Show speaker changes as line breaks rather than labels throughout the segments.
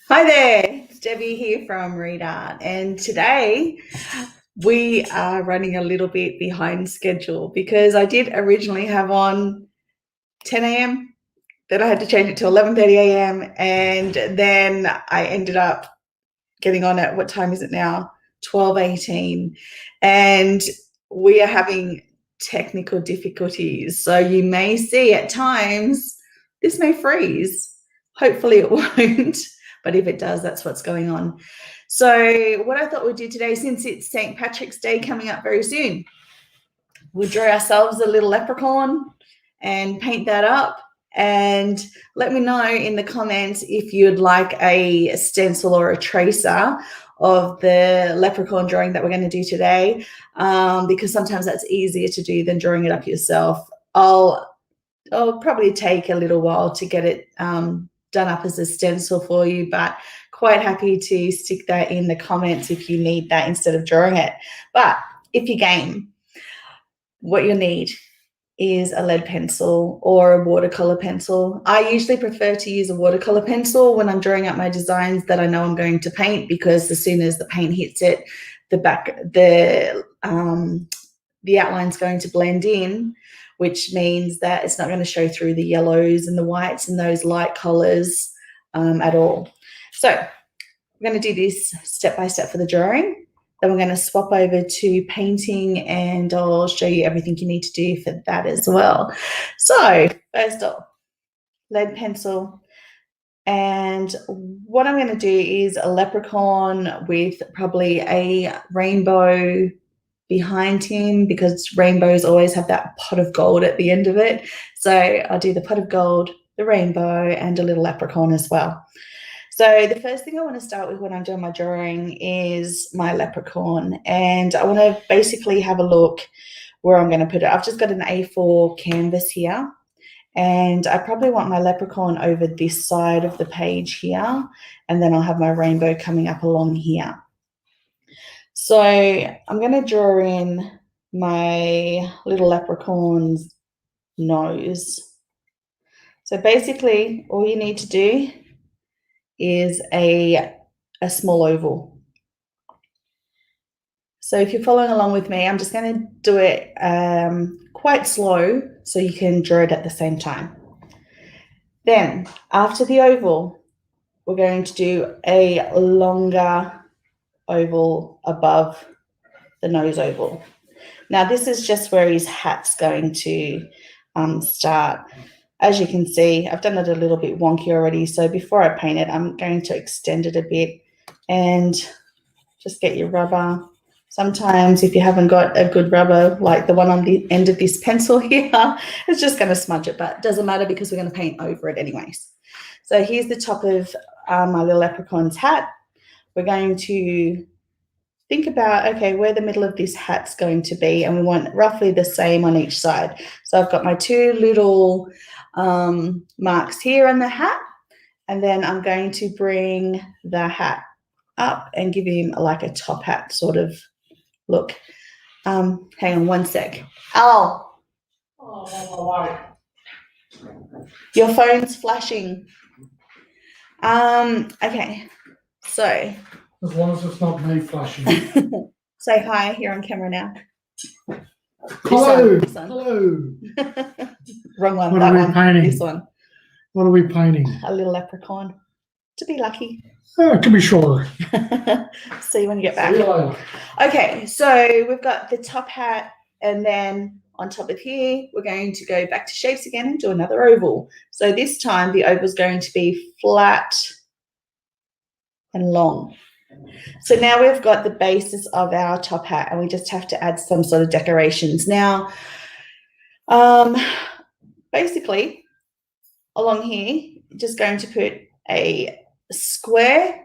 Hi there, it's Debbie here from Read Art, and today we are running a little bit behind schedule because I did originally have on 10 a.m., then I had to change it to 11:30 a.m., and then I ended up getting on at, what time is it now? 12:18, and we are having technical difficulties. So you may see at times this may freeze. Hopefully it won't, but if it does, that's what's going on. So what I thought we'd do today, since it's St. Patrick's Day coming up very soon, we'll draw ourselves a little leprechaun and paint that up. And let me know in the comments if you'd like a stencil or a tracer of the leprechaun drawing that we're going to do today, because sometimes that's easier to do than drawing it up yourself. I'll probably take a little while to get it done up as a stencil for you, but quite happy to stick that in the comments if you need that instead of drawing it. But if you're game, what you'll need is a lead pencil or a watercolor pencil. I usually prefer to use a watercolor pencil when I'm drawing up my designs that I know I'm going to paint, because as soon as the paint hits it, the outline's going to blend in, which means that it's not going to show through the yellows and the whites and those light colors at all. So we're going to do this step by step for the drawing. Then we're going to swap over to painting, and I'll show you everything you need to do for that as well. So first off, lead pencil. And what I'm going to do is a leprechaun with probably a rainbow behind him, because rainbows always have that pot of gold at the end of it. So I'll do the pot of gold, the rainbow, and a little leprechaun as well. So the first thing I want to start with when I'm doing my drawing is my leprechaun, and I want to basically have a look where I'm going to put it. I've just got an A4 canvas here, and I probably want my leprechaun over this side of the page here, and then I'll have my rainbow coming up along here. So I'm going to draw in my little leprechaun's nose. So basically all you need to do is a small oval. So if you're following along with me, I'm just going to do it quite slow so you can draw it at the same time. Then after the oval, we're going to do a longer oval above the nose oval. Now this is just where his hat's going to start. As you can see, I've done it a little bit wonky already, so before I paint it, I'm going to extend it a bit and just get your rubber. Sometimes if you haven't got a good rubber, like the one on the end of this pencil here, it's just going to smudge it, but it doesn't matter because we're going to paint over it anyways. So here's the top of my little leprechaun's hat. We're going to think about, okay, where the middle of this hat's going to be, and we want roughly the same on each side. So I've got my two little marks here on the hat, and then I'm going to bring the hat up and give him like a top hat sort of look. Hang on one sec. Oh, your phone's flashing. Okay, so
as long as it's not me flashing.
say hi here on camera now.
Hello.
This one.
Hello.
Wrong one.
What
That
are we
one.
painting?
This one.
What are we painting?
A little leprechaun. To be lucky.
Oh, to be sure.
See you when you get back.
See you later.
Okay, so we've got the top hat, and then on top of here, we're going to go back to shapes again and do another oval. So this time the oval is going to be flat and long. So now we've got the basis of our top hat, and we just have to add some sort of decorations. Now, basically, along here, just going to put a square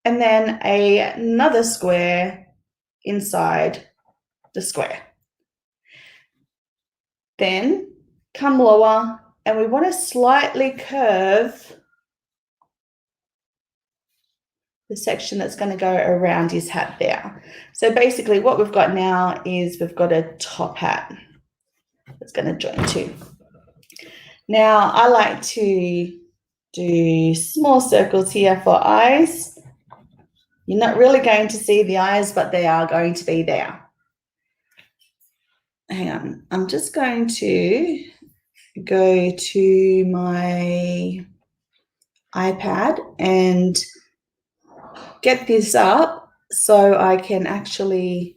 and then another square inside the square. Then come lower, and we want to slightly curve the section that's going to go around his hat there. So basically what we've got now is we've got a top hat that's going to join too. Now I like to do small circles here for eyes. You're not really going to see the eyes, but they are going to be there. Hang on, I'm just going to go to my iPad and get this up so I can actually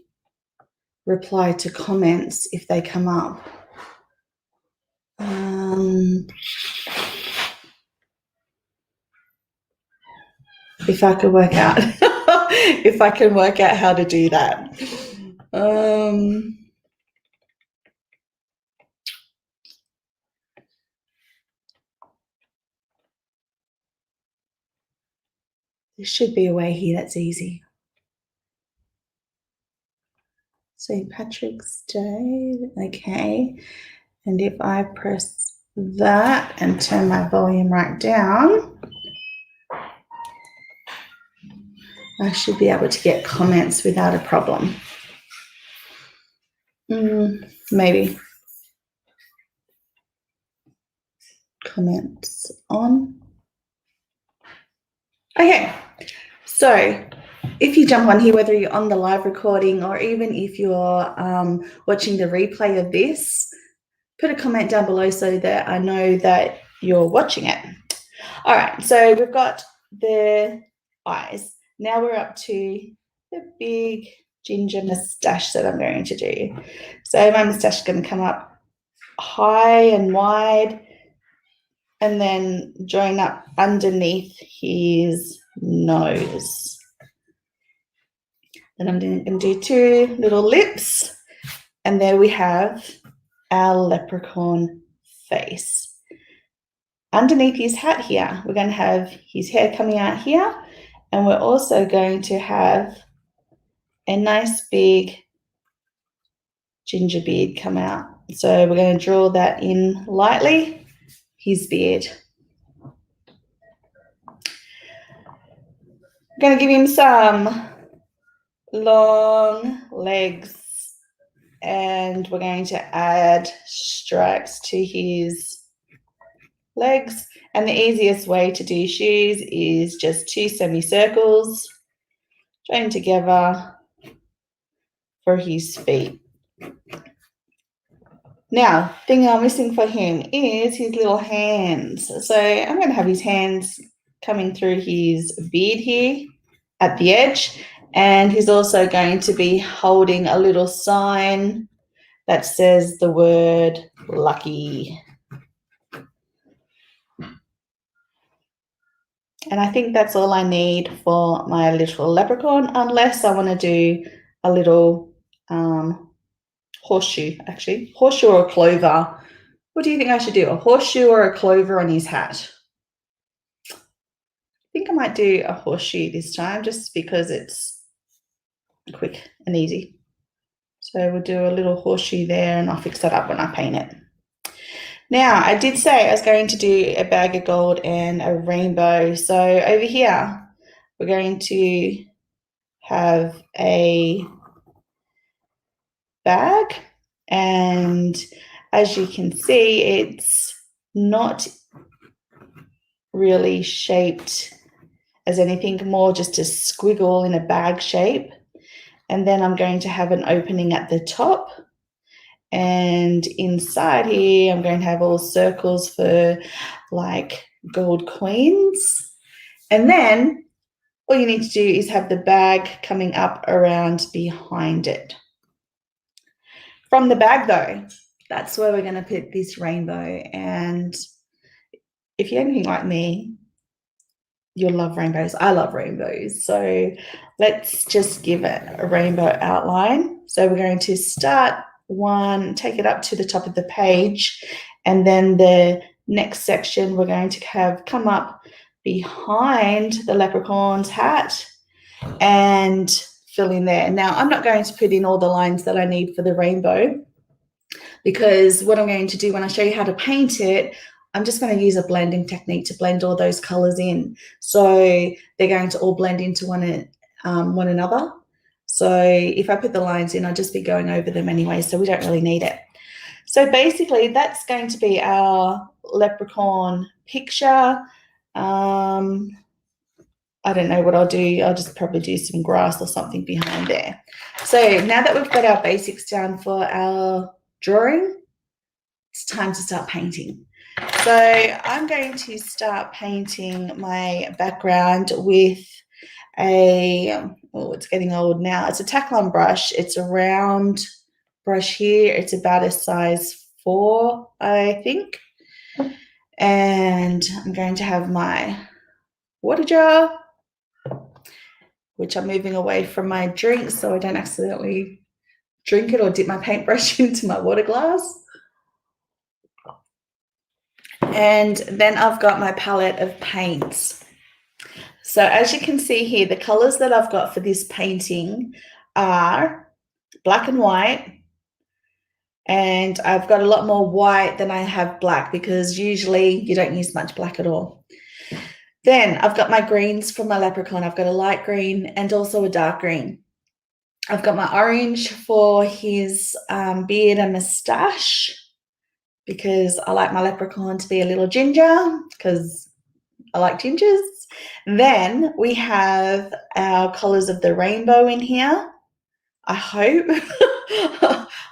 reply to comments if they come up. If I could work out, if I can work out how to do that. There should be a way here that's easy. St. Patrick's Day, okay. And if I press that and turn my volume right down, I should be able to get comments without a problem. Maybe. Comments on. Okay, so if you jump on here, whether you're on the live recording or even if you're watching the replay of this, put a comment down below so that I know that you're watching it. All right, so we've got the eyes. Now we're up to the big ginger moustache that I'm going to do. So my moustache is going to come up high and wide and then join up underneath his nose. Then I'm going to do two little lips, and there we have our leprechaun face. Underneath his hat here, we're going to have his hair coming out here, and we're also going to have a nice big ginger beard come out. So we're going to draw that in lightly, his beard. I'm going to give him some long legs, and we're going to add stripes to his legs. And the easiest way to do shoes is just two semicircles, join together for his feet. Now, thing I'm missing for him is his little hands. So I'm going to have his hands coming through his beard here at the edge, and he's also going to be holding a little sign that says the word lucky. And I think that's all I need for my little leprechaun, unless I want to do a little horseshoe, actually. Horseshoe or a clover. What do you think I should do? A horseshoe or a clover on his hat? I think I might do a horseshoe this time just because it's quick and easy. So we'll do a little horseshoe there, and I'll fix that up when I paint it. Now, I did say I was going to do a bag of gold and a rainbow. So over here, we're going to have a bag, and as you can see, it's not really shaped as anything, more just a squiggle in a bag shape. And then I'm going to have an opening at the top, and inside here I'm going to have all circles for like gold coins. And then all you need to do is have the bag coming up around behind it. From the bag though, that's where we're going to put this rainbow. And if you're anything like me, you'll love rainbows. I love rainbows. So let's just give it a rainbow outline. So we're going to start one, take it up to the top of the page, and then the next section we're going to have come up behind the leprechaun's hat and fill in there. Now, I'm not going to put in all the lines that I need for the rainbow, because what I'm going to do when I show you how to paint it, I'm just going to use a blending technique to blend all those colors in. So they're going to all blend into one another. So if I put the lines in, I'll just be going over them anyway, so we don't really need it. So basically that's going to be our leprechaun picture. I don't know what I'll do. I'll just probably do some grass or something behind there. So now that we've got our basics down for our drawing, it's time to start painting. So I'm going to start painting my background with it's getting old now. It's a Taklon brush. It's a round brush here. It's about a size 4, I think. And I'm going to have my water jar, which I'm moving away from my drink so I don't accidentally drink it or dip my paintbrush into my water glass. And then I've got my palette of paints. So as you can see here, the colors that I've got for this painting are black and white. And I've got a lot more white than I have black because usually you don't use much black at all. Then I've got my greens from my Leprechaun. I've got a light green and also a dark green. I've got my orange for his beard and moustache because I like my Leprechaun to be a little ginger because I like gingers. Then we have our colors of the rainbow in here. I hope.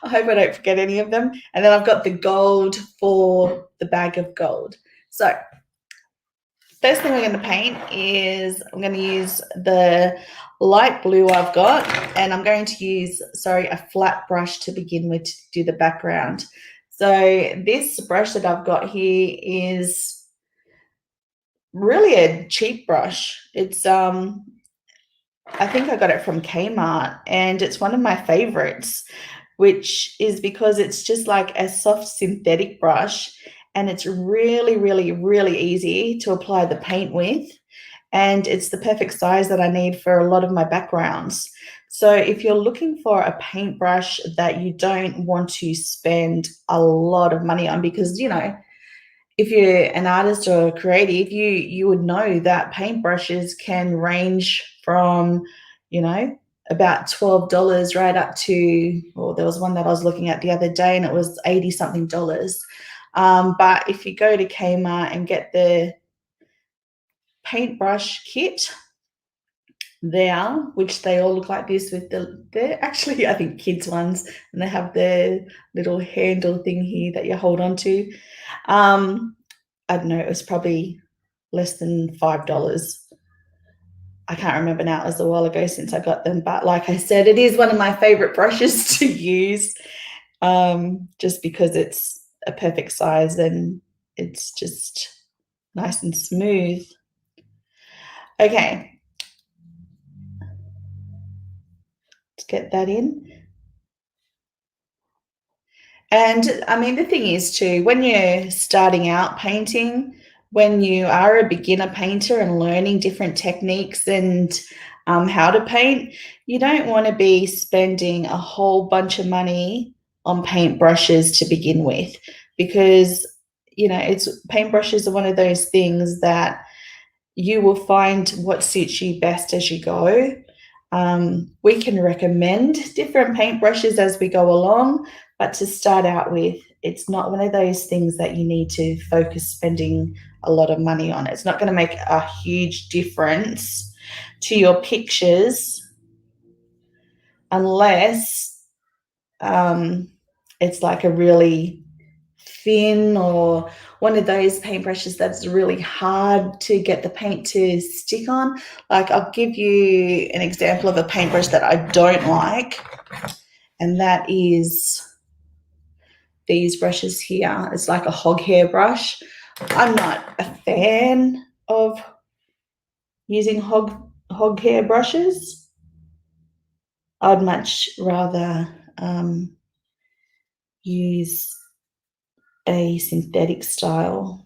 I hope I don't forget any of them. And then I've got the gold for the bag of gold. So first thing we're going to paint is I'm going to use the light blue I've got, and I'm going to use, a flat brush to begin with to do the background. So this brush that I've got here is really a cheap brush. It's I think I got it from Kmart, and it's one of my favorites, which is because it's just like a soft synthetic brush, and it's really, really, really easy to apply the paint with, and it's the perfect size that I need for a lot of my backgrounds. So if you're looking for a paintbrush that you don't want to spend a lot of money on, because, you know, if you're an artist or creative, you would know that paintbrushes can range from, you know, about $12 right up to, well, there was one that I was looking at the other day and it was 80 something dollars. But if you go to Kmart and get the paintbrush kit there, which they all look like this with they're actually, I think, kids ones, and they have the little handle thing here that you hold on to. I don't know, it was probably less than $5. I can't remember now. It was a while ago since I got them. But like I said, it is one of my favorite brushes to use, just because it's a perfect size and it's just nice and smooth. Okay. Let's get that in. And I mean, the thing is too, when you're starting out painting, when you are a beginner painter and learning different techniques and how to paint, you don't want to be spending a whole bunch of money on paint brushes to begin with, because, you know, paintbrushes are one of those things that you will find what suits you best as you go. We can recommend different paintbrushes as we go along, but to start out with, it's not one of those things that you need to focus spending a lot of money on. It's not going to make a huge difference to your pictures unless it's like a really thin or one of those paintbrushes that's really hard to get the paint to stick on. Like, I'll give you an example of a paintbrush that I don't like, and that is these brushes here. It's like a hog hair brush. I'm not a fan of using hog hair brushes. I'd much rather use a synthetic style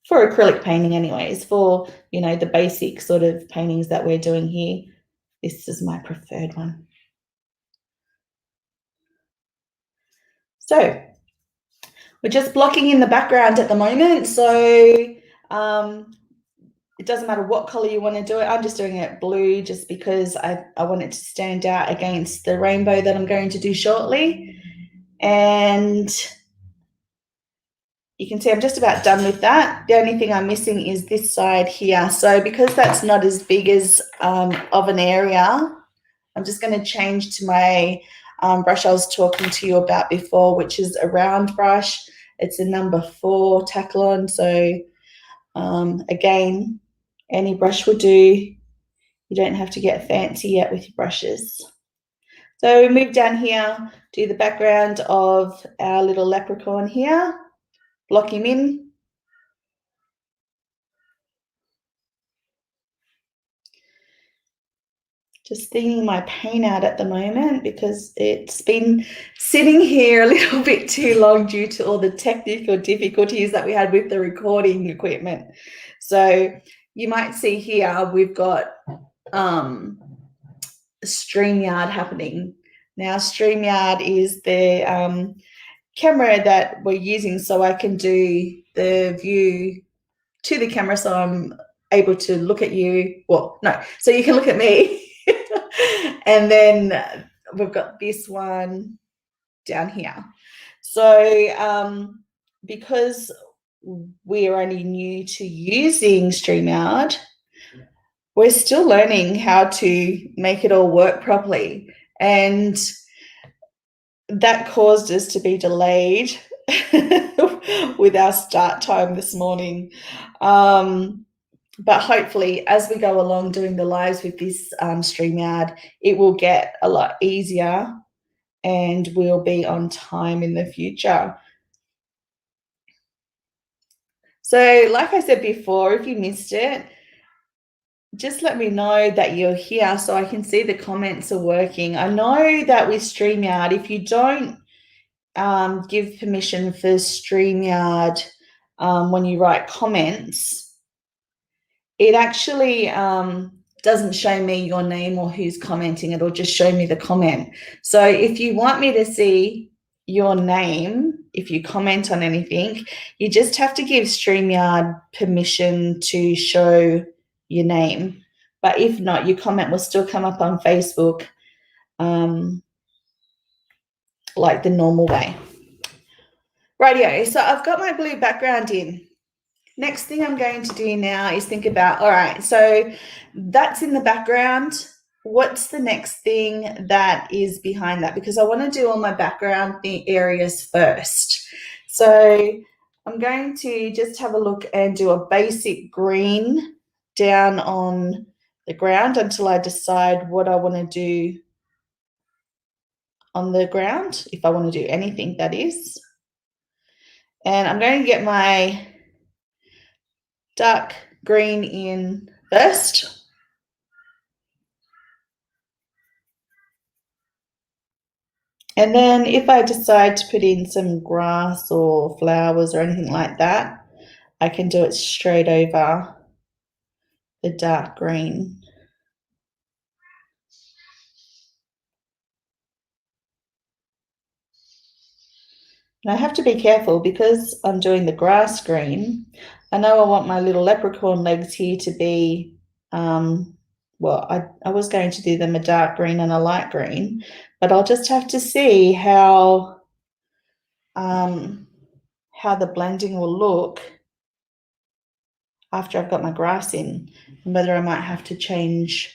for acrylic painting anyways. For, you know, the basic sort of paintings that we're doing here, this is my preferred one. So we're just blocking in the background at the moment, so it doesn't matter what color you want to do it. I'm just doing it blue just because I want it to stand out against the rainbow that I'm going to do shortly. And you can see I'm just about done with that. The only thing I'm missing is this side here. So because that's not as big as of an area, I'm just going to change to my brush I was talking to you about before, which is a round brush. It's a number 4 Taklon. So again, any brush will do. You don't have to get fancy yet with your brushes. So move down here, do the background of our little leprechaun here, block him in. Just thinning my paint out at the moment because it's been sitting here a little bit too long due to all the technical difficulties that we had with the recording equipment. So you might see here we've got StreamYard happening. Now StreamYard is the camera that we're using so I can do the view to the camera so I'm able to look at you. Well, no, so you can look at me. And then we've got this one down here. So because we're only new to using StreamYard, we're still learning how to make it all work properly. And that caused us to be delayed with our start time this morning. But hopefully, as we go along doing the lives with this StreamYard, it will get a lot easier and we'll be on time in the future. So like I said before, if you missed it, just let me know that you're here so I can see the comments are working. I know that with StreamYard, if you don't give permission for StreamYard when you write comments, it actually doesn't show me your name or who's commenting. It'll just show me the comment. So if you want me to see your name, if you comment on anything, you just have to give StreamYard permission to show your name. But if not, your comment will still come up on Facebook like the normal way. Rightio, so I've got my blue background in. Next thing I'm going to do now is think about, all right, so that's in the background. What's the next thing that is behind that? Because I want to do all my background areas first. So I'm going to just have a look and do a basic green down on the ground until I decide what I want to do on the ground, if I want to do anything, that is. And I'm going to get my dark green in first. And then if I decide to put in some grass or flowers or anything like that, I can do it straight over the dark green. And I have to be careful because I'm doing the grass green. I know I want my little leprechaun legs here to be, well, I was going to do them a dark green and a light green, but I'll just have to see how the blending will look after I've got my grass in, and whether I might have to change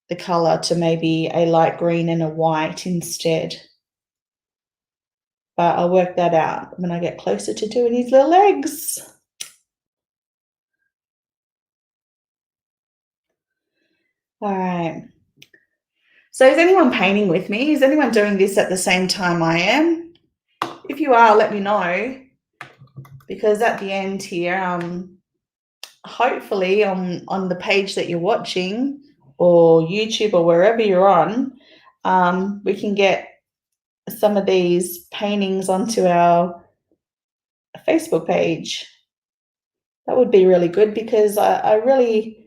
the color to maybe a light green and a white instead. But I'll work that out when I get closer to doing his little legs. All right. So is anyone painting with me? Is anyone doing this at the same time I am? If you are, let me know, because at the end here, hopefully on the page that you're watching or YouTube or wherever you're on, we can get some of these paintings onto our Facebook page. That would be really good because I really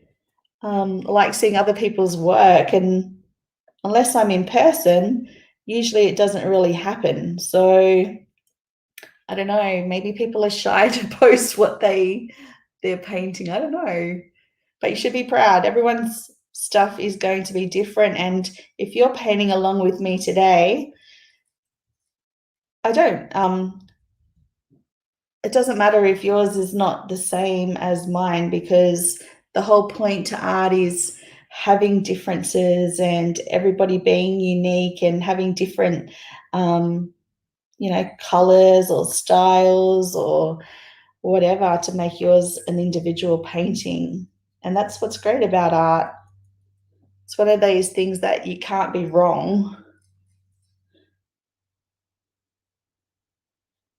like seeing other people's work, and unless I'm in person, usually it doesn't really happen. So I don't know, maybe people are shy to post what they're painting. I don't know, but you should be proud. Everyone's stuff is going to be different, and if you're painting along with me today, it doesn't matter if yours is not the same as mine, because the whole point to art is having differences and everybody being unique and having different, colors or styles or whatever to make yours an individual painting. And that's what's great about art. It's one of those things that you can't be wrong.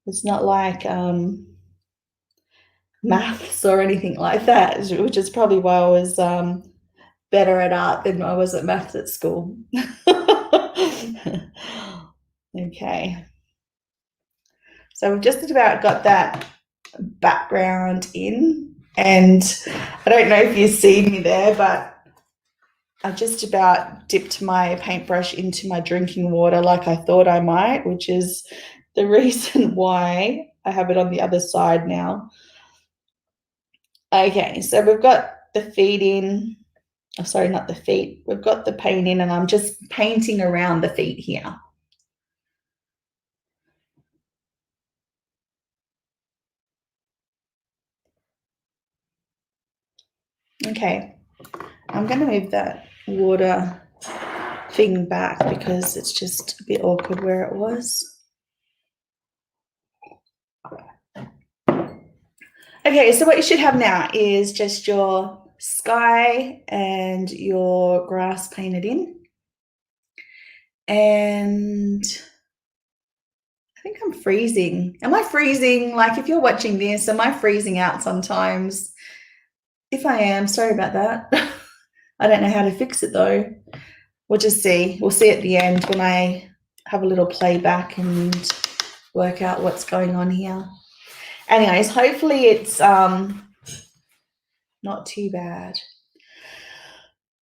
It's not like maths or anything like that, which is probably why I was better at art than I was at maths at school. Okay. So we've just about got that background in, and I don't know if you see me there, but I just about dipped my paintbrush into my drinking water like I thought I might, which is the reason why I have it on the other side now. Okay, so we've got the feet in. Oh, sorry, not the feet. We've got the paint in, and I'm just painting around the feet here. Okay, I'm going to move that water thing back because it's just a bit awkward where it was. Okay, so what you should have now is just your sky and your grass painted in. And I think I'm freezing. Am I freezing? Like, if you're watching this, am I freezing out sometimes? If I am, sorry about that. I don't know how to fix it though. We'll just see. We'll see at the end when I have a little playback and work out what's going on here. Anyways, hopefully it's not too bad.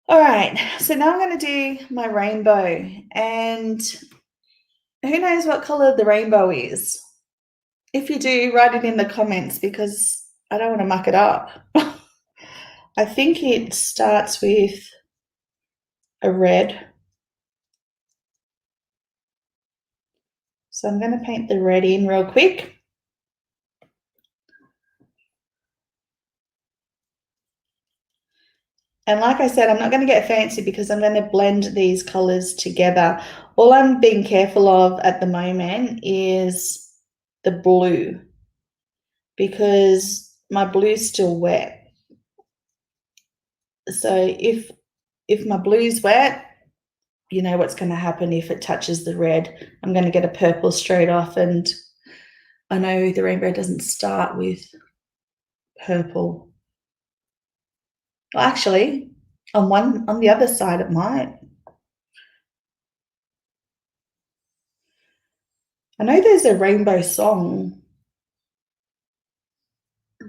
All right, so now I'm going to do my rainbow, and who knows what color the rainbow is? If you do, write it in the comments because I don't want to muck it up. I think it starts with a red. So I'm going to paint the red in real quick. And like I said, I'm not going to get fancy because I'm going to blend these colors together. All I'm being careful of at the moment is the blue, because my blue's still wet. So if my blue's wet, you know what's going to happen if it touches the red. I'm going to get a purple straight off, and I know the rainbow doesn't start with purple. Well, actually, on the other side it might. I know there's a rainbow song.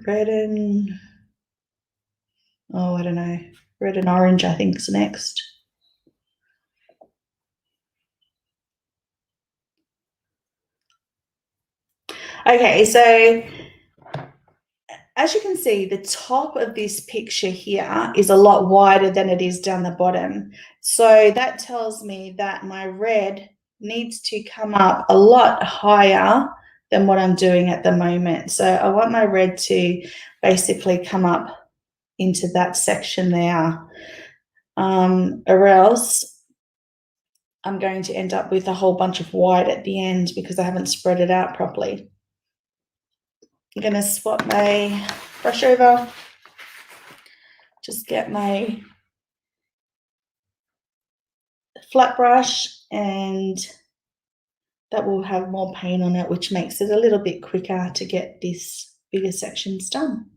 Red and, I don't know. Red and orange, I think, is next. Okay, so as you can see, the top of this picture here is a lot wider than it is down the bottom. So that tells me that my red needs to come up a lot higher than what I'm doing at the moment. So I want my red to basically come up into that section there, or else I'm going to end up with a whole bunch of white at the end because I haven't spread it out properly. I'm going to swap my brush over, just get my flat brush, and that will have more paint on it, which makes it a little bit quicker to get these bigger sections done.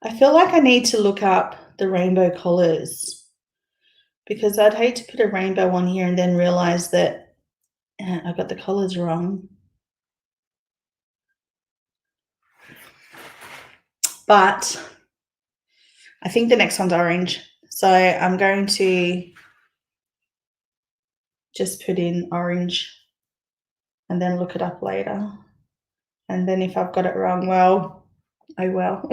I feel like I need to look up the rainbow colours, because I'd hate to put a rainbow on here and then realise that I got the colours wrong. But I think the next one's orange. So I'm going to just put in orange and then look it up later. And then if I've got it wrong, well, oh well.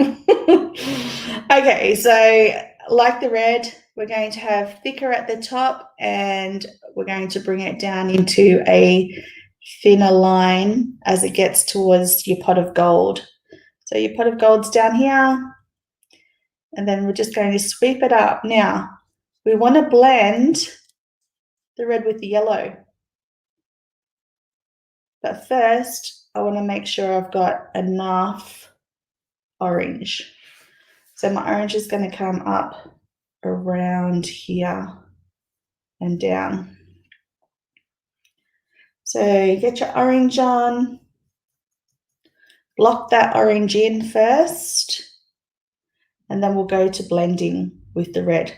Okay, so like the red, we're going to have thicker at the top and we're going to bring it down into a thinner line as it gets towards your pot of gold. So your pot of gold's down here, and then we're just going to sweep it up. Now, we want to blend the red with the yellow. But first, I want to make sure I've got enough orange. So my orange is going to come up around here and down. So get your orange on, block that orange in first, and then we'll go to blending with the red.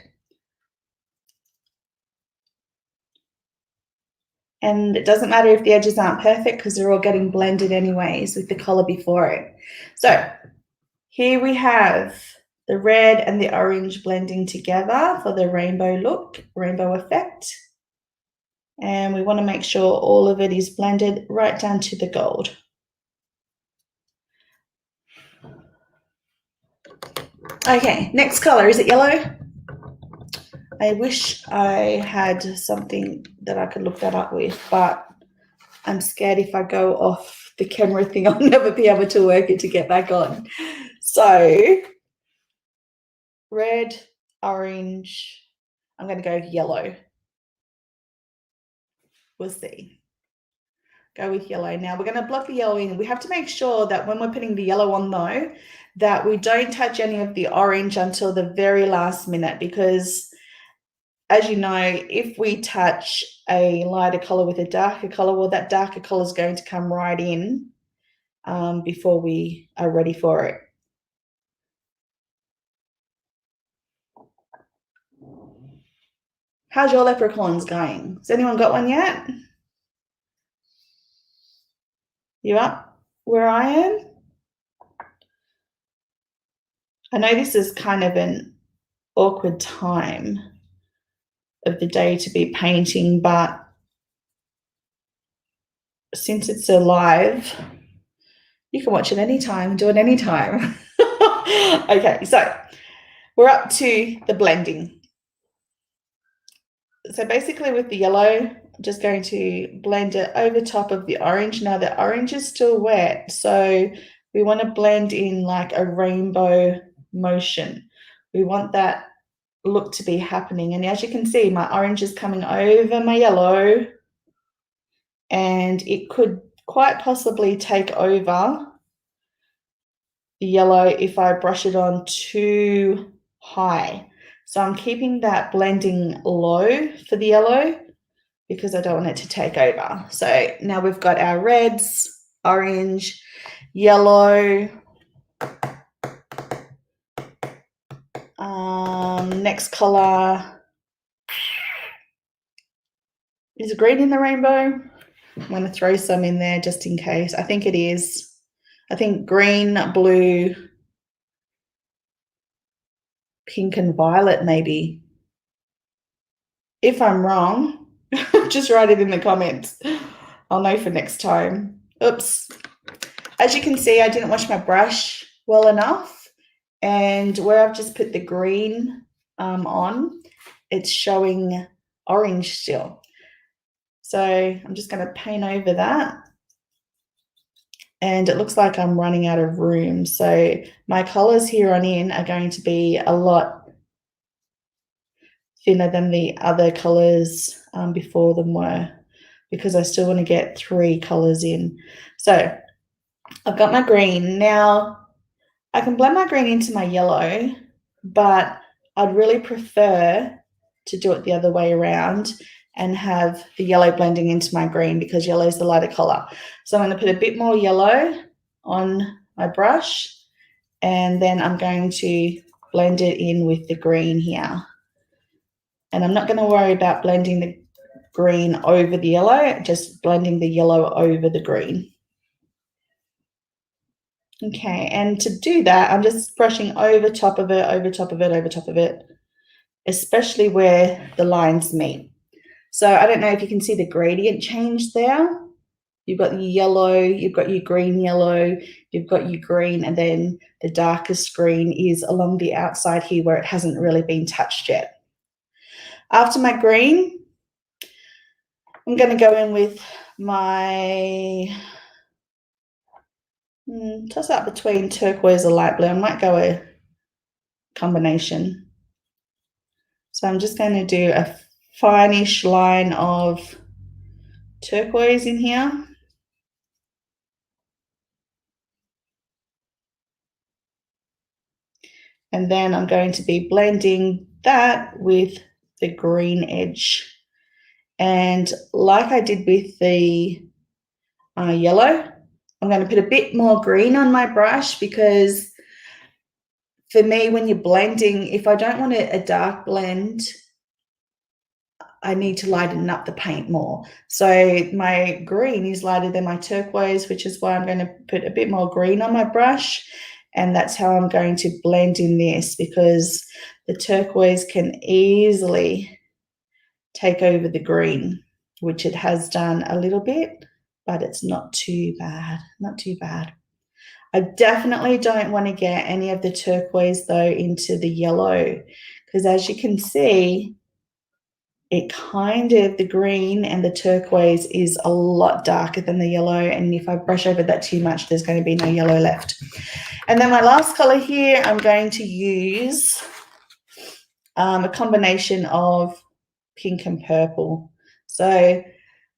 And it doesn't matter if the edges aren't perfect because they're all getting blended anyways with the color before it. So here we have the red and the orange blending together for the rainbow look, rainbow effect. And we want to make sure all of it is blended right down to the gold. Okay, next color, is it yellow? I wish I had something that I could look that up with, but I'm scared if I go off the camera thing, I'll never be able to work it to get back on. So red, orange, I'm going to go yellow. We'll see. Go with yellow. Now we're going to block the yellow in. We have to make sure that when we're putting the yellow on though, that we don't touch any of the orange until the very last minute, because as you know, if we touch a lighter color with a darker color, well, that darker color is going to come right in before we are ready for it. How's your leprechauns going? Has anyone got one yet? You up where I am? I know this is kind of an awkward time of the day to be painting, but since it's alive, you can watch it anytime, do it anytime. Okay, so we're up to the blending. So basically with the yellow, I'm just going to blend it over top of the orange. Now the orange is still wet, so we want to blend in like a rainbow motion. We want that look to be happening. And as you can see, my orange is coming over my yellow, and it could quite possibly take over the yellow if I brush it on too high. So I'm keeping that blending low for the yellow because I don't want it to take over. So now we've got our reds, orange, yellow. Next color is green in the rainbow. I'm going to throw some in there just in case. I think it is. I think green, blue, pink and violet maybe. If I'm wrong, just write it in the comments. I'll know for next time. Oops. As you can see, I didn't wash my brush well enough, and where I've just put the green on, it's showing orange still. So I'm just going to paint over that. And it looks like I'm running out of room. So my colors here on in are going to be a lot thinner than the other colors before them were, because I still want to get 3 colors in. So I've got my green. Now I can blend my green into my yellow, but I'd really prefer to do it the other way around and have the yellow blending into my green, because yellow is the lighter color. So I'm going to put a bit more yellow on my brush, and then I'm going to blend it in with the green here. And I'm not going to worry about blending the green over the yellow, just blending the yellow over the green. Okay, and to do that, I'm just brushing over top of it, over top of it, over top of it, especially where the lines meet. So I don't know if you can see the gradient change there. You've got your yellow, you've got your green yellow, you've got your green, and then the darkest green is along the outside here where it hasn't really been touched yet. After my green, I'm going to go in with my toss up between turquoise or light blue. I might go a combination. So I'm just going to do a fine-ish line of turquoise in here. And then I'm going to be blending that with the green edge. And like I did with the yellow, I'm going to put a bit more green on my brush, because for me, when you're blending, if I don't want a dark blend, I need to lighten up the paint more. So my green is lighter than my turquoise, which is why I'm going to put a bit more green on my brush. And that's how I'm going to blend in this, because the turquoise can easily take over the green, which it has done a little bit, but it's not too bad, not too bad. I definitely don't want to get any of the turquoise though into the yellow, because as you can see, it kind of, the green and the turquoise is a lot darker than the yellow, and if I brush over that too much, there's going to be no yellow left. And then my last color here, I'm going to use a combination of pink and purple. So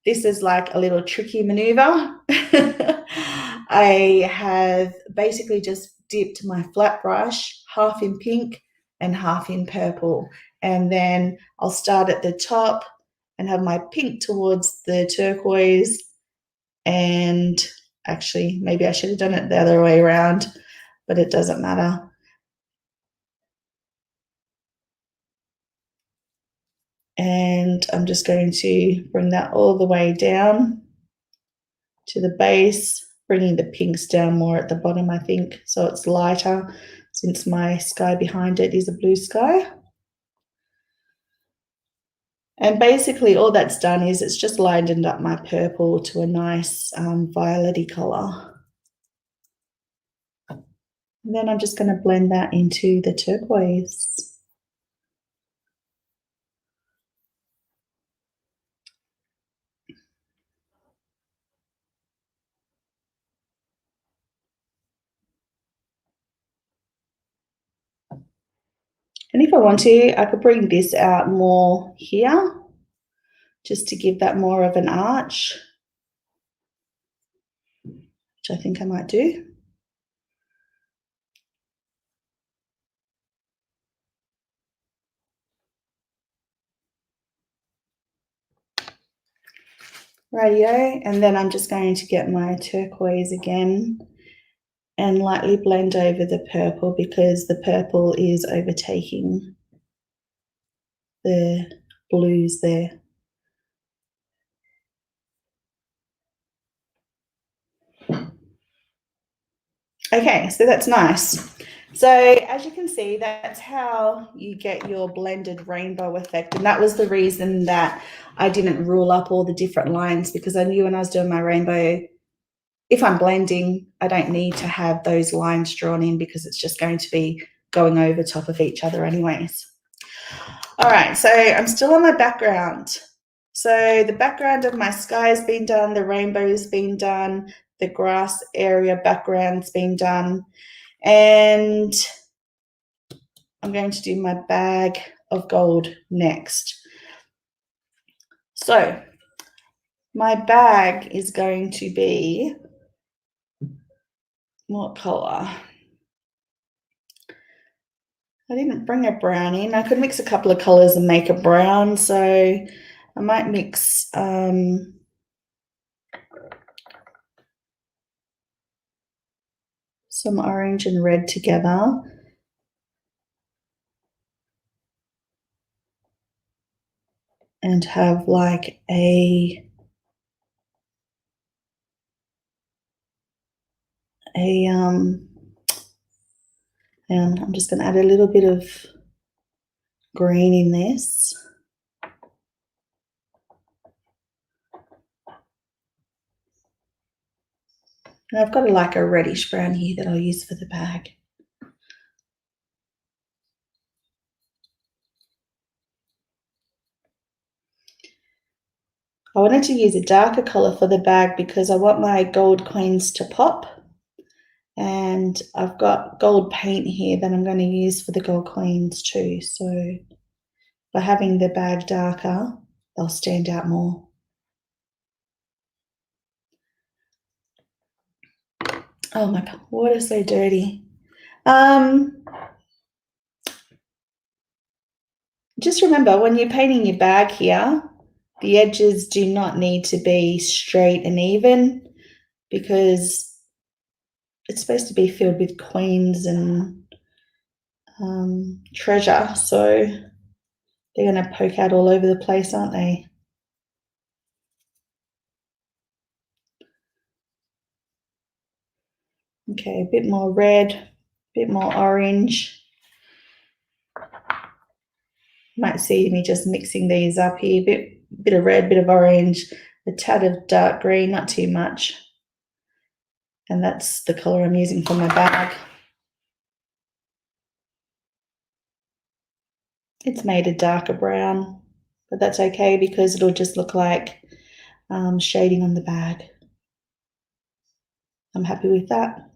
this is like a little tricky maneuver. I have basically just dipped my flat brush half in pink and half in purple, and then I'll start at the top and have my pink towards the turquoise, and actually maybe I should have done it the other way around, but it doesn't matter. And I'm just going to bring that all the way down to the base, bringing the pinks down more at the bottom, I think, so it's lighter, since my sky behind it is a blue sky. And basically all that's done is it's just lightened up my purple to a nice violet-y colour. And then I'm just going to blend that into the turquoise. And if I want to, I could bring this out more here, just to give that more of an arch, which I think I might do. Rightio, and then I'm just going to get my turquoise again and lightly blend over the purple, because the purple is overtaking the blues there. Okay, so that's nice. So as you can see, that's how you get your blended rainbow effect. And that was the reason that I didn't rule up all the different lines, because I knew when I was doing my rainbow, if I'm blending, I don't need to have those lines drawn in, because it's just going to be going over top of each other anyways. All right, so I'm still on my background. So the background of my sky has been done, the rainbow's been done, the grass area background's been done, and I'm going to do my bag of gold next. So my bag is going to be, what color? I didn't bring a brown in. I could mix a couple of colors and make a brown, so I might mix some orange and red together. And have like and I'm just going to add a little bit of green in this. And I've got like a reddish brown here that I'll use for the bag. I wanted to use a darker color for the bag because I want my gold coins to pop. And I've got gold paint here that I'm going to use for the gold coins too. So by having the bag darker, they'll stand out more. Oh, my water's so dirty. Just remember, when you're painting your bag here, the edges do not need to be straight and even because it's supposed to be filled with coins and treasure. So they're going to poke out all over the place, aren't they? Okay, a bit more red, a bit more orange. Might see me just mixing these up here, bit of red, bit of orange, a tad of dark green, not too much. And that's the color I'm using for my bag. It's made a darker brown, but that's okay because it'll just look like shading on the bag. I'm happy with that.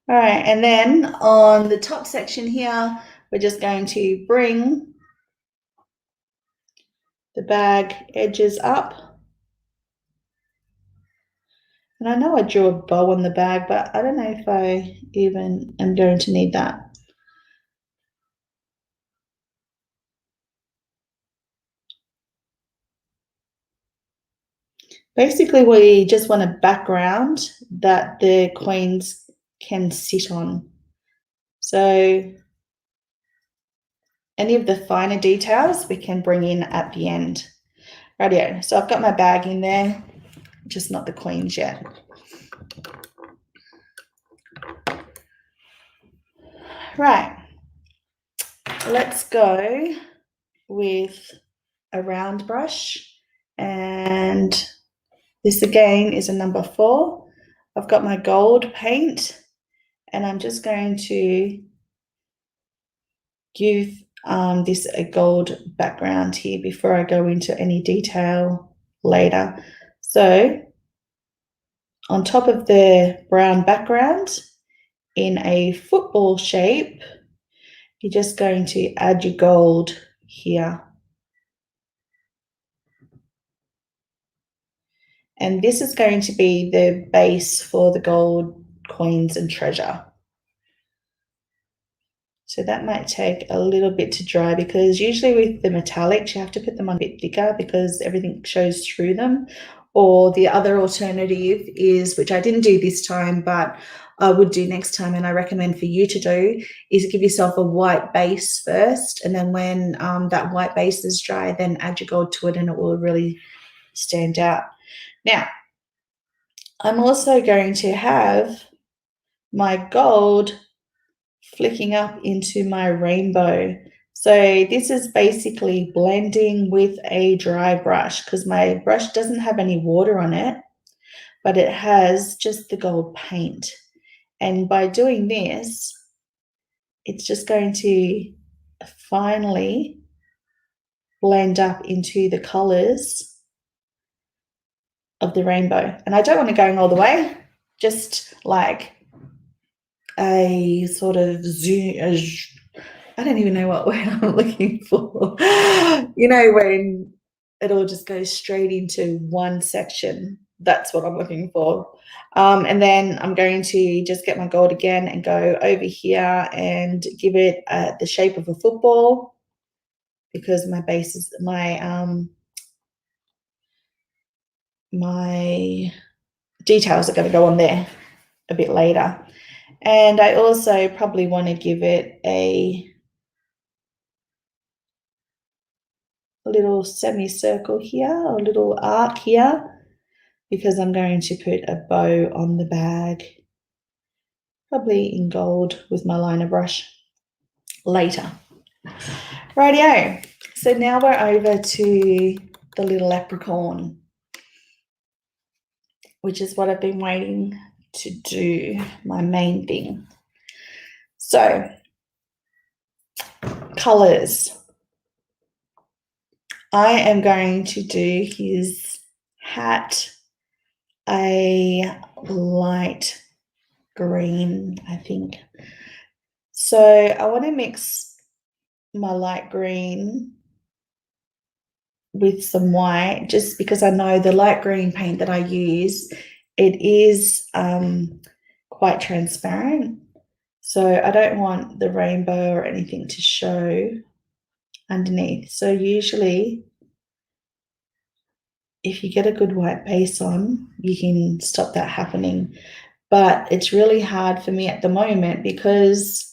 All right, and then on the top section here, we're just going to bring the bag edges up. And I know I drew a bow on the bag, but I don't know if I even am going to need that. Basically, we just want a background that the coins can sit on. So any of the finer details we can bring in at the end. Rightio, so I've got my bag in there, just not the coins yet. Right, let's go with a round brush, and this again is a number 4. I've got my gold paint, and I'm just going to give this a gold background here before I go into any detail later. So on top of the brown background, in a football shape, you're just going to add your gold here. And this is going to be the base for the gold coins and treasure. So that might take a little bit to dry because usually with the metallics, you have to put them on a bit thicker because everything shows through them. Or the other alternative is, which I didn't do this time, but I would do next time, and I recommend for you to do, is give yourself a white base first. And then when that white base is dry, then add your gold to it and it will really stand out. Now, I'm also going to have my gold flicking up into my rainbow. So this is basically blending with a dry brush because my brush doesn't have any water on it, but it has just the gold paint. And by doing this, it's just going to finally blend up into the colors of the rainbow. And I don't want it going all the way, just like a sort of zoom, I don't even know what word I'm looking for. You know, when it all just goes straight into one section. That's what I'm looking for. And then I'm going to just get my gold again and go over here and give it the shape of a football because my base is my details are going to go on there a bit later. And I also probably want to give it a little semicircle here, a little arc here, because I'm going to put a bow on the bag. probably in gold with my liner brush later. Rightio. So now we're over to the little leprechaun, which is what I've been waiting to do, my main thing. So, colours. I am going to do his hat a light green, I think. So I want to mix my light green with some white, just because I know the light green paint that I use, it is quite transparent. So I don't want the rainbow or anything to show underneath. So usually if you get a good white base on, you can stop that happening. But it's really hard for me at the moment because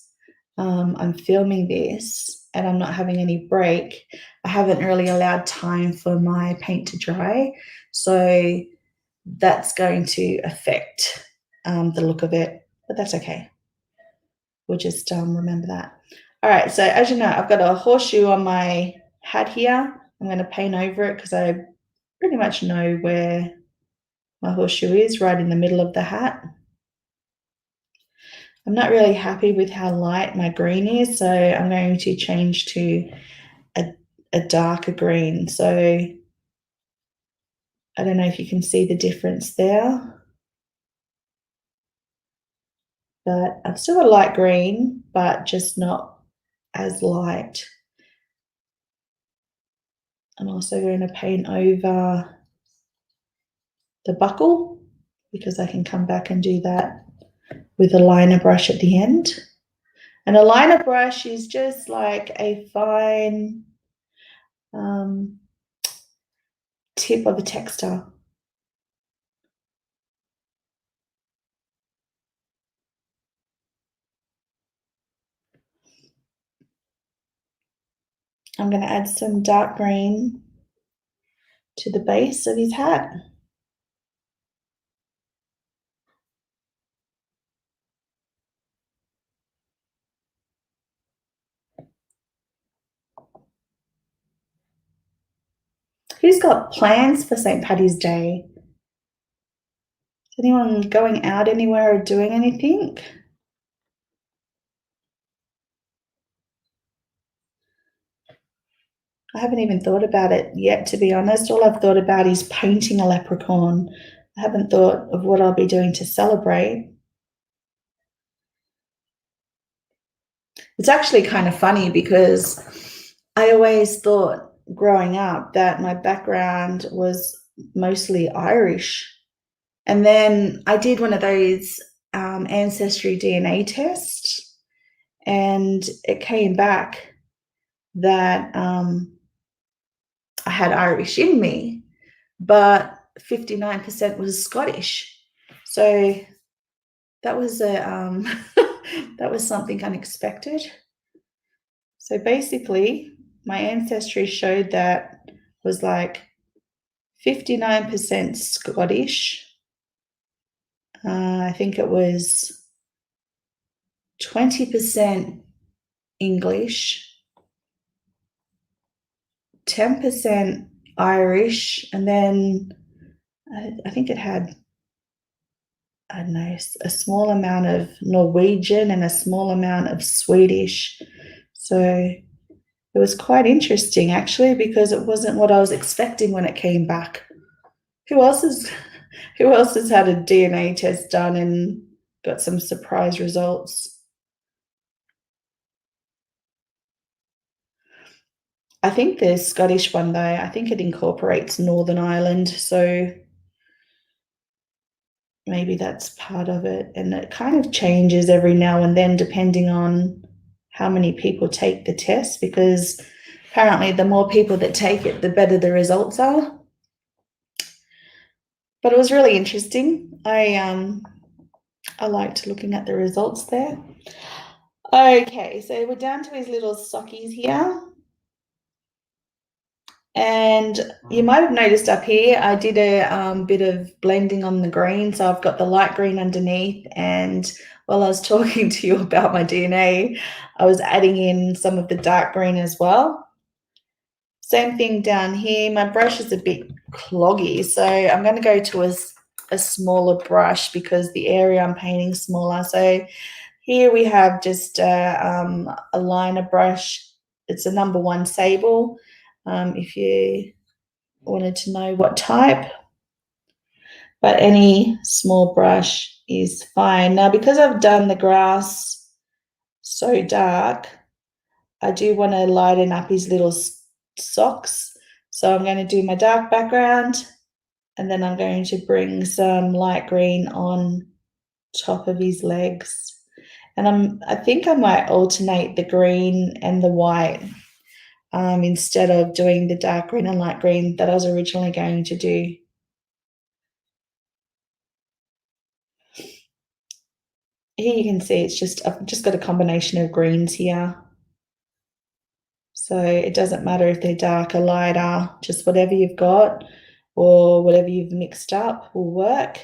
I'm filming this and I'm not having any break. I haven't really allowed time for my paint to dry. So that's going to affect the look of it, but that's okay. We'll just remember that. All right, so as you know, I've got a horseshoe on my hat here. I'm going to paint over it because I pretty much know where my horseshoe is, right in the middle of the hat. I'm not really happy with how light my green is, so I'm going to change to a darker green. So I don't know if you can see the difference there, but I've still got a light green, but just not as light. I'm also going to paint over the buckle because I can come back and do that with a liner brush at the end. And a liner brush is just like a fine tip of a texture. I'm going to add some dark green to the base of his hat. Who's got plans for St. Paddy's Day? Is anyone going out anywhere or doing anything? I haven't even thought about it yet, to be honest. All I've thought about is painting a leprechaun. I haven't thought of what I'll be doing to celebrate. It's actually kind of funny because I always thought growing up that my background was mostly Irish. And then I did one of those ancestry DNA tests, and it came back that I had Irish in me, but 59% was Scottish. So that was a that was something unexpected. So basically, my ancestry showed that was like 59% Scottish. I think it was 20% English, 10% Irish, and then I think it had, I don't know, a small amount of Norwegian and a small amount of Swedish. So it was quite interesting actually, because it wasn't what I was expecting when it came back. Who else has had a DNA test done and got some surprise results? I think the Scottish one though, I think it incorporates Northern Ireland, so maybe that's part of it. And it kind of changes every now and then depending on how many people take the test, because apparently the more people that take it, the better the results are. But it was really interesting. I liked looking at the results there. Okay, so we're down to his little sockies here. And you might have noticed up here, I did a bit of blending on the green. So I've got the light green underneath, and while I was talking to you about my DNA, I was adding in some of the dark green as well. Same thing down here. My brush is a bit cloggy, so I'm going to go to a smaller brush because the area I'm painting is smaller. So here we have just a liner brush. It's a number 1 sable. If you wanted to know what type, but any small brush is fine. Now, because I've done the grass so dark, I do want to lighten up his little socks. So I'm going to do my dark background, and then I'm going to bring some light green on top of his legs. And I think I might alternate the green and the white instead of doing the dark green and light green that I was originally going to do. Here you can see I've just got a combination of greens here. So it doesn't matter if they're dark or lighter, just whatever you've got or whatever you've mixed up will work.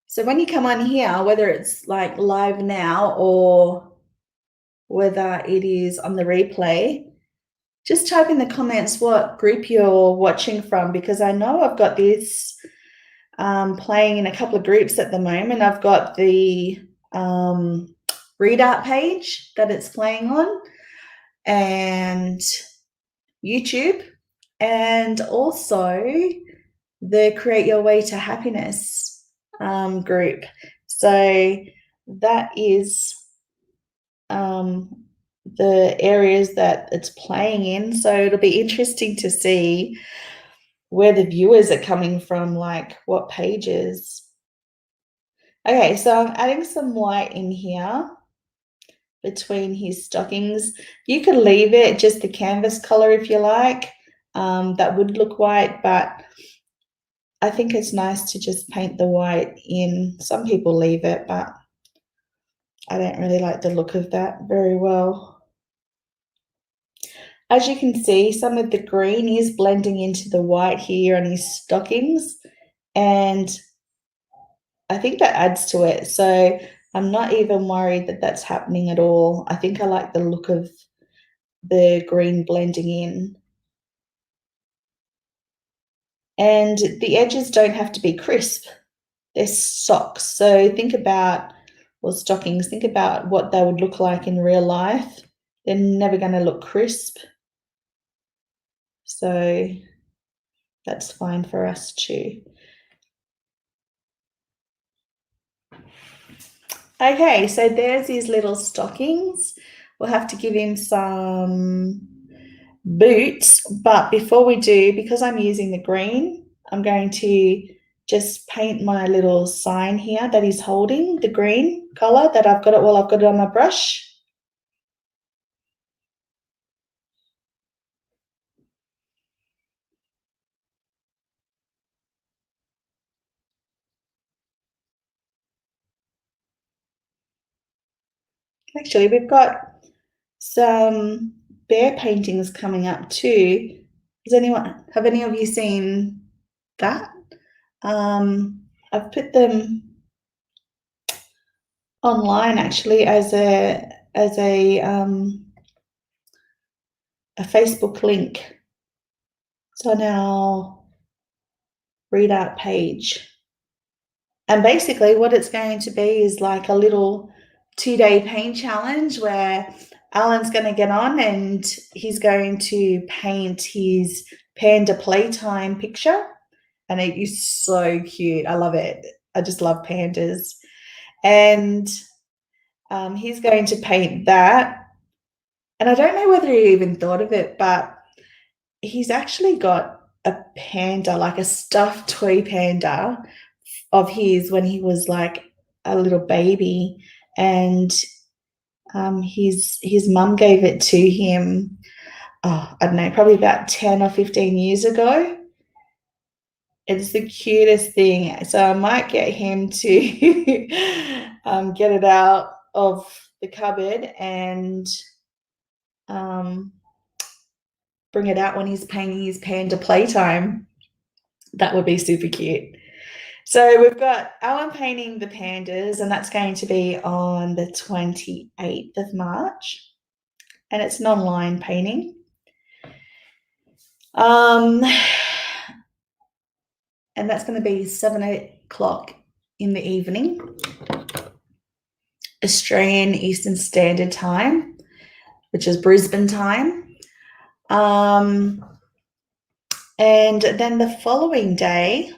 So when you come on here, whether it's like live now or whether it is on the replay, just type in the comments what group you're watching from, because I know I've got this playing in a couple of groups at the moment. I've got the Read Art page that it's playing on, and YouTube, and also the Create Your Way to Happiness group. So that is the areas that it's playing in. So it'll be interesting to see where the viewers are coming from, like what pages. Okay, so I'm adding some white in here between his stockings. You could leave it just the canvas color if you like. That would look white, but I think it's nice to just paint the white in. Some people leave it, but I don't really like the look of that very well. As you can see, some of the green is blending into the white here on his stockings, and I think that adds to it. So I'm not even worried that that's happening at all. I think I like the look of the green blending in. And the edges don't have to be crisp. They're socks. So think about, or stockings, think about what they would look like in real life. They're never going to look crisp. So that's fine for us too. Okay, so there's his little stockings. We'll have to give him some boots, but before we do, because I'm using the green, I'm going to just paint my little sign here that he's holding, the green color that I've got it on my brush. Actually, we've got some bear paintings coming up too. Have any of you seen that? I've put them online actually as a Facebook link. It's on our Read Art page. And basically what it's going to be is like a little 2-day paint challenge where Alan's going to get on and he's going to paint his panda playtime picture. And it is so cute. I love it. I just love pandas. And he's going to paint that. And I don't know whether he even thought of it, but he's actually got a panda, like a stuffed toy panda of his when he was like a little baby, and His mum gave it to him, I don't know, probably about 10 or 15 years ago. It's the cutest thing. So I might get him to get it out of the cupboard and bring it out when he's painting his panda playtime. That would be super cute. So we've got Alan painting the pandas, and that's going to be on the 28th of March. And it's an online painting. And that's going to be 7 o'clock in the evening, Australian Eastern Standard Time, which is Brisbane time. And then the following day,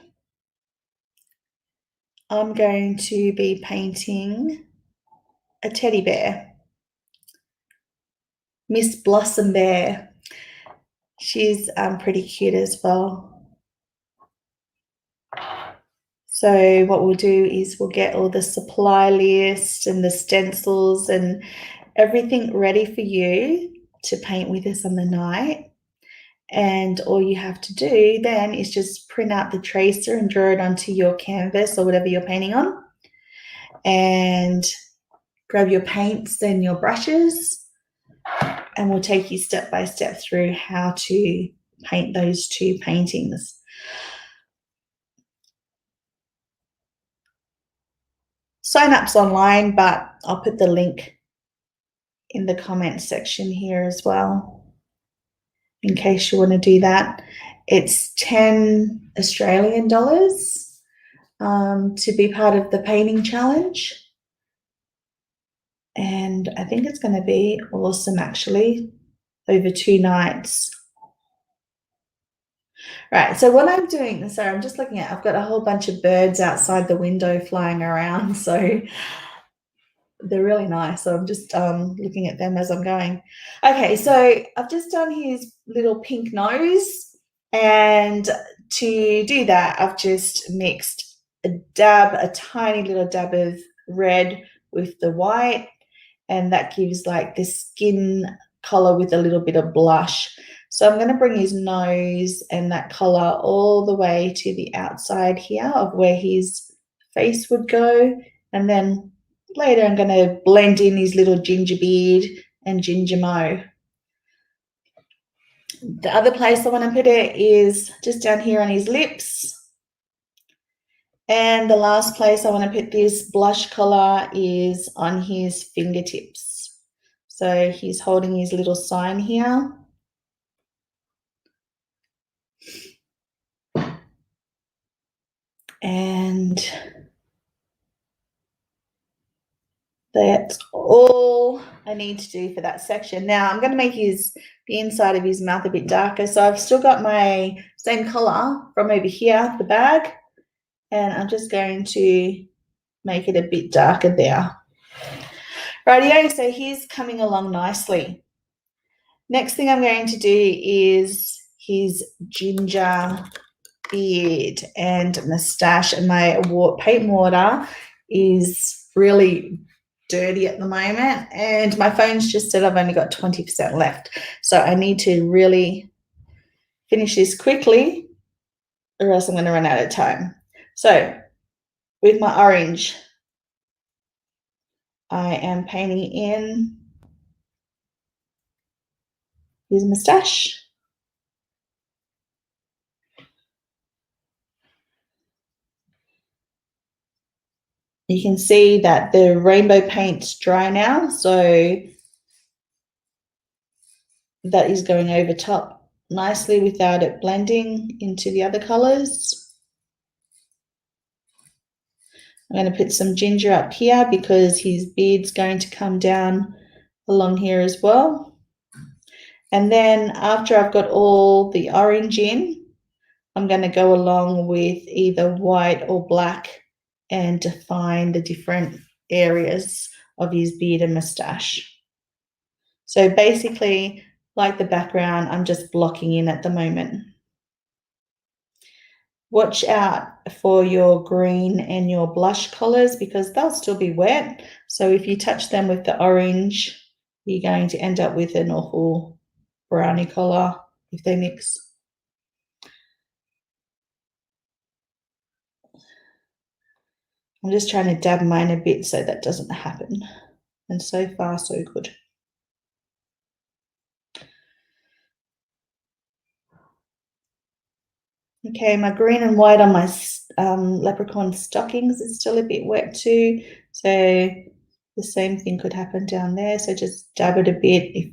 I'm going to be painting a teddy bear, Miss Blossom Bear. She's pretty cute as well. So what we'll do is we'll get all the supply list and the stencils and everything ready for you to paint with us on the night. And all you have to do then is just print out the tracer and draw it onto your canvas or whatever you're painting on. And grab your paints and your brushes, and we'll take you step by step through how to paint those two paintings. Sign up's online, but I'll put the link in the comments section here as well, in case you want to do that. It's 10 Australian dollars to be part of the painting challenge. And I think it's going to be awesome, actually, over 2 nights. Right, so what I'm doing, sorry, I'm just looking at, I've got a whole bunch of birds outside the window flying around, so they're really nice. So I'm just looking at them as I'm going. Okay, so I've just done his little pink nose, and to do that, I've just mixed a tiny little dab of red with the white, and that gives like the skin color with a little bit of blush. So I'm going to bring his nose and that color all the way to the outside here of where his face would go. And then later I'm going to blend in his little ginger beard and ginger mo. The other place I want to put it is just down here on his lips. And the last place I want to put this blush color is on his fingertips. So he's holding his little sign here. And that's all I need to do for that section. Now I'm going to make the inside of his mouth a bit darker. So I've still got my same color from over here, the bag, and I'm just going to make it a bit darker there. Rightio, so he's coming along nicely. Next thing I'm going to do is his ginger beard and mustache, and my paint water is really dirty at the moment, and my phone's just said I've only got 20% left, so I need to really finish this quickly or else I'm going to run out of time. So with my orange, I am painting in his mustache. You can see that the rainbow paint's dry now, so that is going over top nicely without it blending into the other colors. I'm going to put some ginger up here because his beard's going to come down along here as well. And then after I've got all the orange in, I'm going to go along with either white or black and define the different areas of his beard and mustache. So basically, like the background, I'm just blocking in at the moment. watch out for your green and your blush colors because they'll still be wet. So if you touch them with the orange, you're going to end up with an awful brownie color if they mix. I'm just trying to dab mine a bit so that doesn't happen. And so far, so good. Okay, my green and white on my leprechaun stockings is still a bit wet too. So the same thing could happen down there. So just dab it a bit if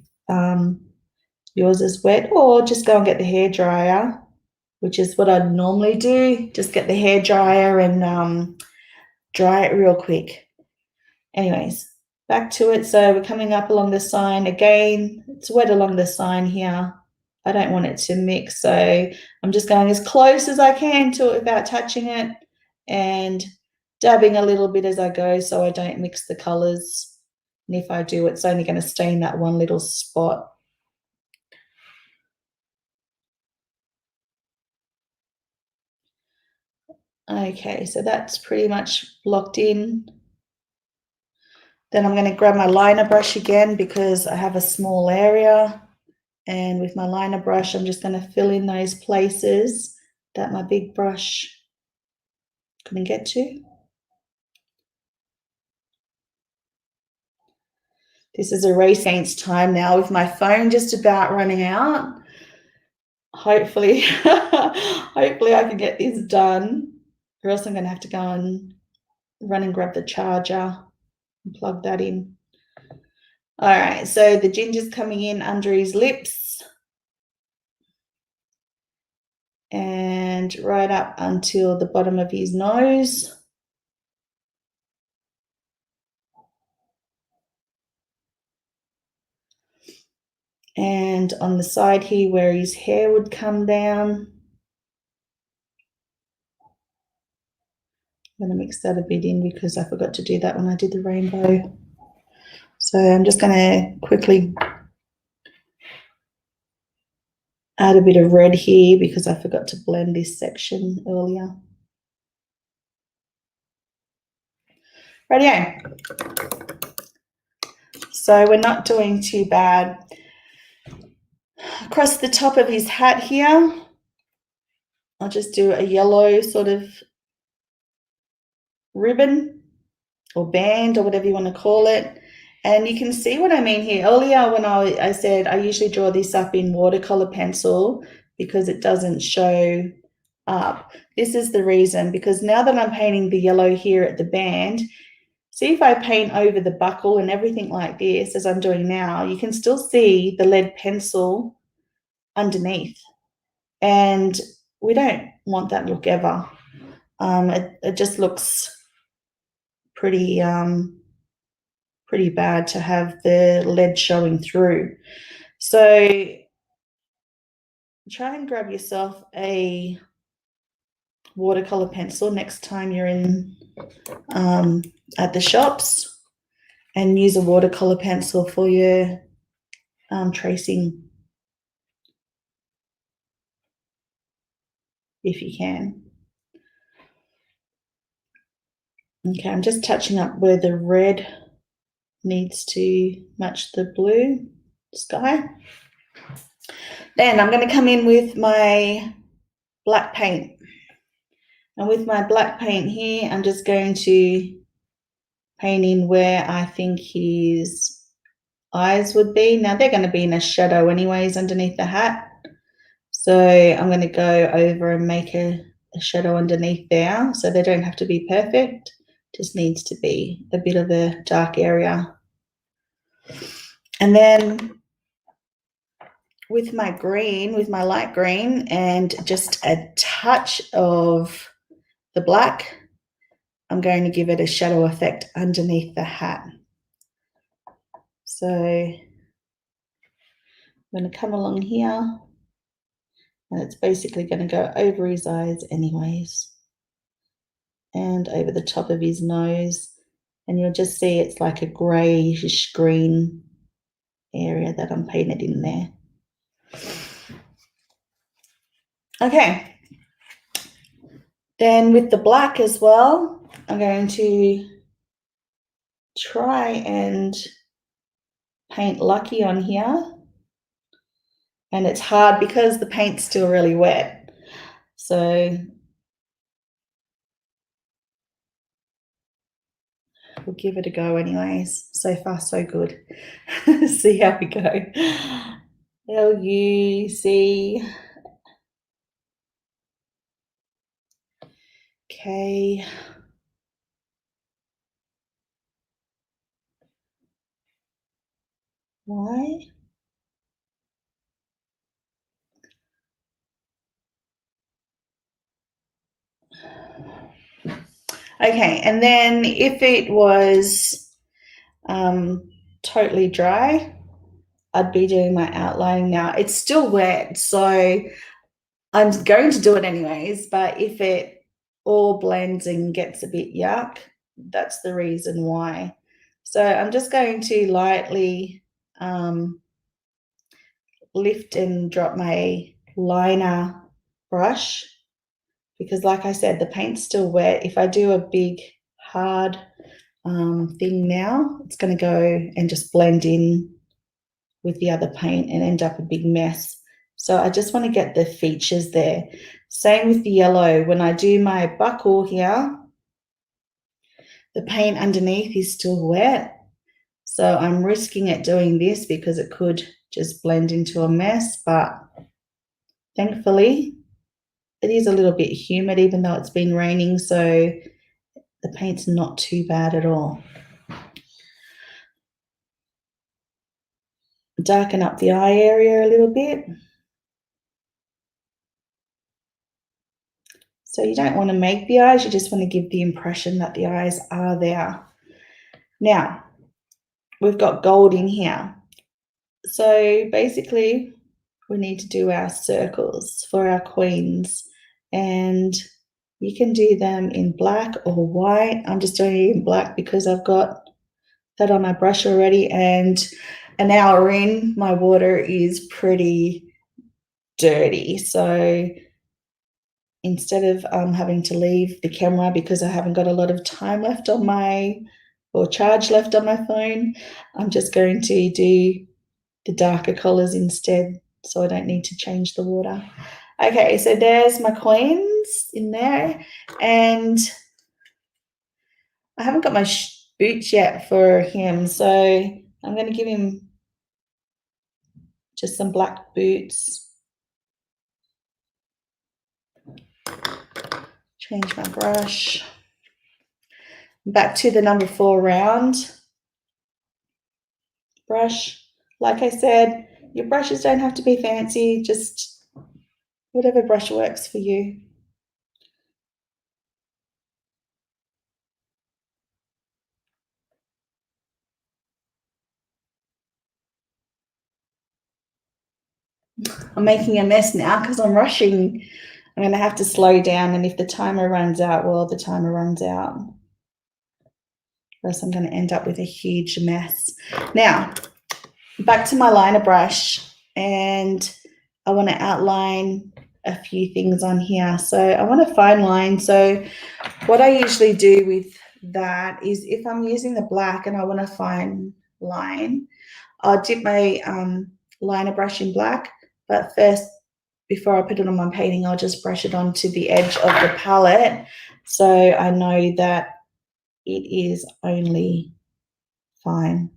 yours is wet, or just go and get the hairdryer, which is what I'd normally do. Just get the hairdryer and dry it real quick. Anyways, back to it. So we're coming up along the sign again. It's wet along the sign here. I don't want it to mix, so I'm just going as close as I can to it without touching it and dabbing a little bit as I go so I don't mix the colors. And if I do, it's only going to stain that one little spot. Okay, so that's pretty much locked in. Then I'm going to grab my liner brush again because I have a small area. And with my liner brush, I'm just going to fill in those places that my big brush couldn't get to. This is a race against time now with my phone just about running out. Hopefully, hopefully I can get this done, or else I'm going to have to go and run and grab the charger and plug that in. All right, so the ginger's coming in under his lips and right up until the bottom of his nose. And on the side here where his hair would come down. I'm going to mix that a bit in because I forgot to do that when I did the rainbow. So I'm just going to quickly add a bit of red here because I forgot to blend this section earlier. Rightio. So we're not doing too bad. Across the top of his hat here, I'll just do a yellow sort of ribbon or band or whatever you want to call it. And you can see what I mean here. Earlier when I said I usually draw this up in watercolor pencil because it doesn't show up. This is the reason, because now that I'm painting the yellow here at the band, see if I paint over the buckle and everything like this as I'm doing now, you can still see the lead pencil underneath. And we don't want that look ever. It just looks pretty bad to have the lead showing through. So try and grab yourself a watercolor pencil next time you're in at the shops, and use a watercolor pencil for your tracing if you can. Okay, I'm just touching up where the red needs to match the blue sky. Then I'm going to come in with my black paint. And with my black paint here, I'm just going to paint in where I think his eyes would be. Now they're going to be in a shadow anyways underneath the hat. So I'm going to go over and make a shadow underneath there. So they don't have to be perfect. Just needs to be a bit of a dark area. And then with my green, with my light green and just a touch of the black, I'm going to give it a shadow effect underneath the hat. So I'm going to come along here, and it's basically going to go over his eyes anyways and over the top of his nose, and you'll just see it's like a greyish green area that I'm painted in there. Okay, Then with the black as well, I'm going to try and paint Lucky on here. And it's hard because the paint's still really wet. So we'll give it a go anyways. So far, so good. See how we go. Luc. Okay. Why? Okay, and then if it was totally dry, I'd be doing my outlining now. It's still wet, so I'm going to do it anyways, but if it all blends and gets a bit yuck, that's the reason why. So I'm just going to lightly lift and drop my liner brush because like I said, the paint's still wet. If I do a big hard thing now, it's going to go and just blend in with the other paint and end up a big mess. So I just want to get the features there. Same with the yellow. When I do my buckle here, the paint underneath is still wet. So I'm risking it doing this because it could just blend into a mess, but thankfully it is a little bit humid even though it's been raining, so the paint's not too bad at all. Darken up the eye area a little bit. So you don't want to make the eyes, you just want to give the impression that the eyes are there. Now, we've got gold in here. So basically, we need to do our circles for our queens. And you can do them in black or white. I'm just doing it in black because I've got that on my brush already. And an hour in, my water is pretty dirty. So instead of having to leave the camera because I haven't got a lot of time left on or charge left on my phone, I'm just going to do the darker colors instead so I don't need to change the water. Okay, so there's my queens in there, and I haven't got my boots yet for him, so I'm going to give him just some black boots. Change my brush. Back to the number 4 round brush. Like I said, your brushes don't have to be fancy, just whatever brush works for you. I'm making a mess now because I'm rushing. I'm going to have to slow down, and if the timer runs out, well, the timer runs out. Or else I'm going to end up with a huge mess. Now, back to my liner brush, and I want to outline a few things on here. So I want to fine line. So what I usually do with that is if I'm using the black and I want to fine line, I'll dip my liner brush in black, but first, before I put it on my painting, I'll just brush it onto the edge of the palette so I know that it is only fine.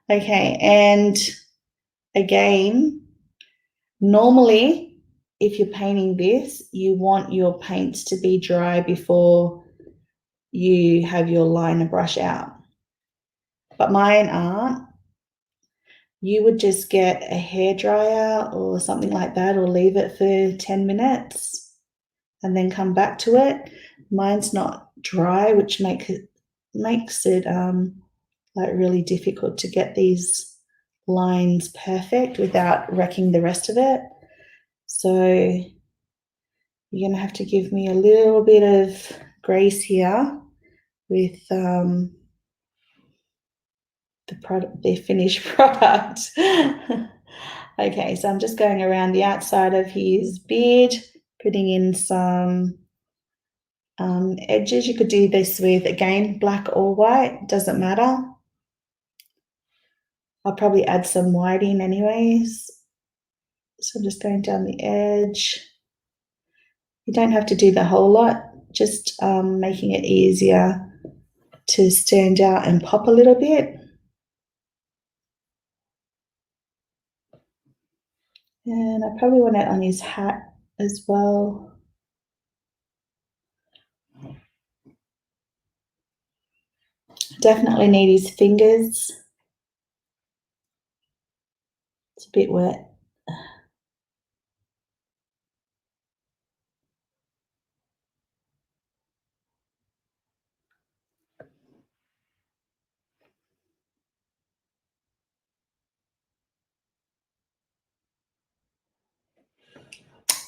Okay, and again, normally if you're painting this, you want your paints to be dry before you have your liner brush out, but mine aren't. You would just get a hairdryer or something like that, or leave it for 10 minutes and then come back to it. Mine's not dry, which makes it like really difficult to get these lines perfect without wrecking the rest of it. So you're going to have to give me a little bit of grace here with the finished product. Okay, so I'm just going around the outside of his beard, putting in some edges. You could do this with, again, black or white, doesn't matter. I'll probably add some white in anyways. So I'm just going down the edge. You don't have to do the whole lot, just making it easier to stand out and pop a little bit. And I probably want it on his hat as well. Definitely need his fingers. It's a bit wet.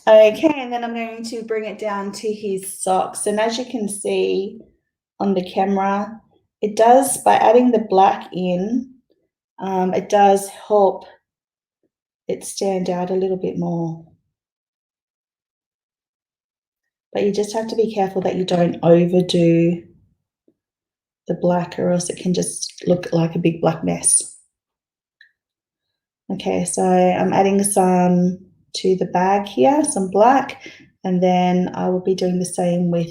Okay, and then I'm going to bring it down to his socks. And as you can see on the camera, it does, by adding the black in, it does help it stand out a little bit more. But you just have to be careful that you don't overdo the black, or else it can just look like a big black mess. Okay, so I'm adding some to the bag here, some black, and then I will be doing the same with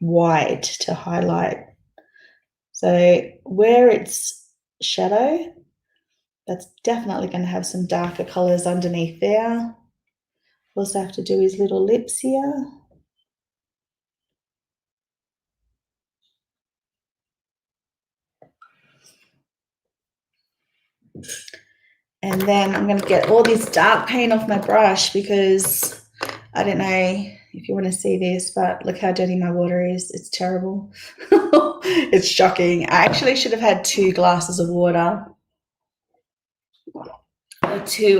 white to highlight. So where it's shadow, that's definitely going to have some darker colors underneath there. Also have to do his little lips here. And then I'm going to get all this dark paint off my brush, because I don't know if you want to see this, but look how dirty my water is. It's terrible. It's shocking. I actually should have had 2 glasses of water, or 2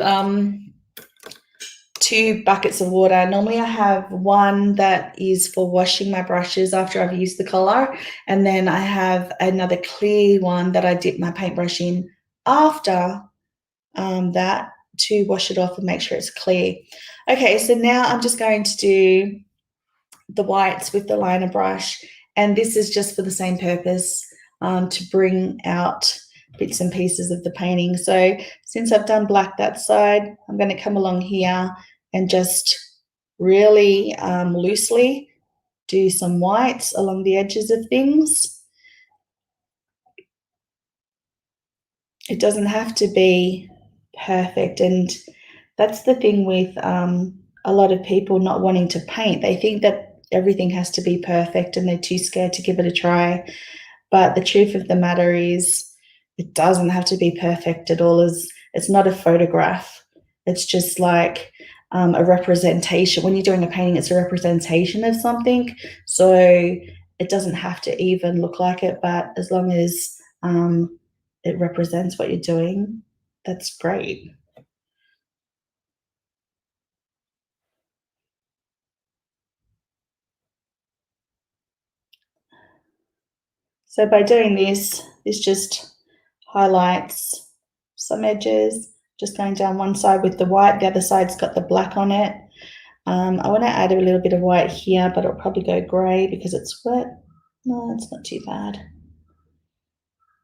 buckets of water. Normally I have one that is for washing my brushes after I've used the color, and then I have another clear one that I dip my paintbrush in after that, to wash it off and make sure it's clear. Okay, so now I'm just going to do the whites with the liner brush, and this is just for the same purpose, to bring out bits and pieces of the painting. So since I've done black that side, I'm going to come along here and just really loosely do some whites along the edges of things. It doesn't have to be perfect, and that's the thing with a lot of people not wanting to paint. They think that everything has to be perfect and they're too scared to give it a try. But the truth of the matter is, it doesn't have to be perfect at all. It's not a photograph. It's just like a representation. When you're doing a painting, it's a representation of something. So it doesn't have to even look like it, but as long as it represents what you're doing, that's great. So by doing this just highlights some edges, just going down one side with the white, the other side's got the black on it. I want to add a little bit of white here, but it'll probably go grey because it's wet. No, it's not too bad.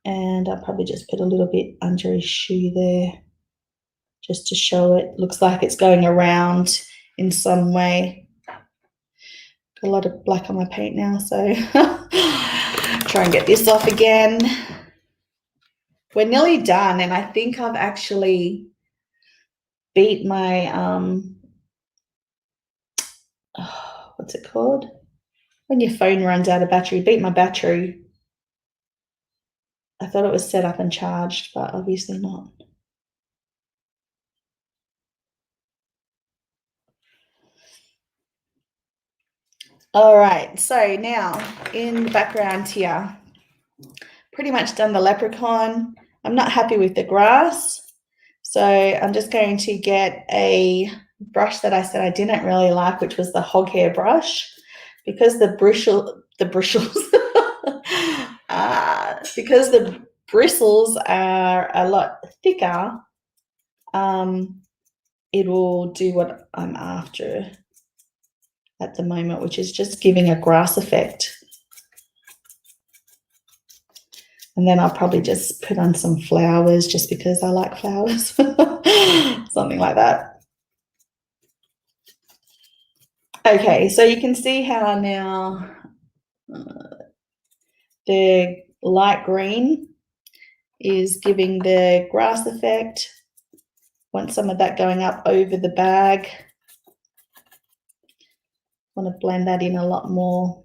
And I'll probably just put a little bit under his shoe there, just to show it looks like it's going around in some way. Got a lot of black on my paint now, so try and get this off again. We're nearly done, and I think I've actually beat my what's it called? When your phone runs out of battery, beat my battery. I thought it was set up and charged, but obviously not. All right, so now in the background here, pretty much done the leprechaun. I'm not happy with the grass, so I'm just going to get a brush that I said I didn't really like, which was the hog hair brush, because the bristles, because the bristles are a lot thicker. it will do what I'm after at the moment, which is just giving a grass effect. And then I'll probably just put on some flowers just because I like flowers, something like that. Okay, so you can see how now the light green is giving the grass effect. Want some of that going up over the bag. Want to blend that in a lot more.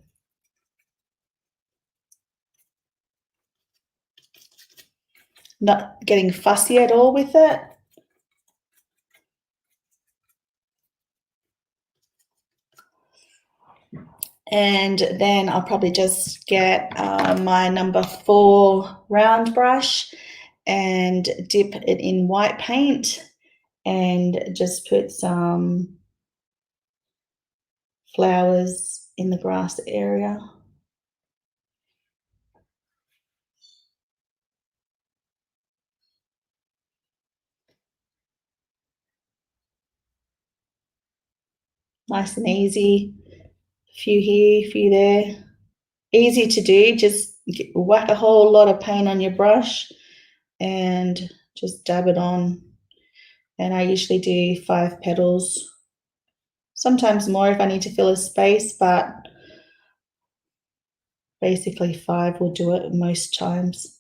Not getting fussy at all with it. And then I'll probably just get my number 4 round brush and dip it in white paint and just put some flowers in the grass area. Nice and easy. A few here, a few there. Easy to do, just whack a whole lot of paint on your brush and just dab it on. And I usually do 5 petals, sometimes more if I need to fill a space, but basically 5 will do it most times.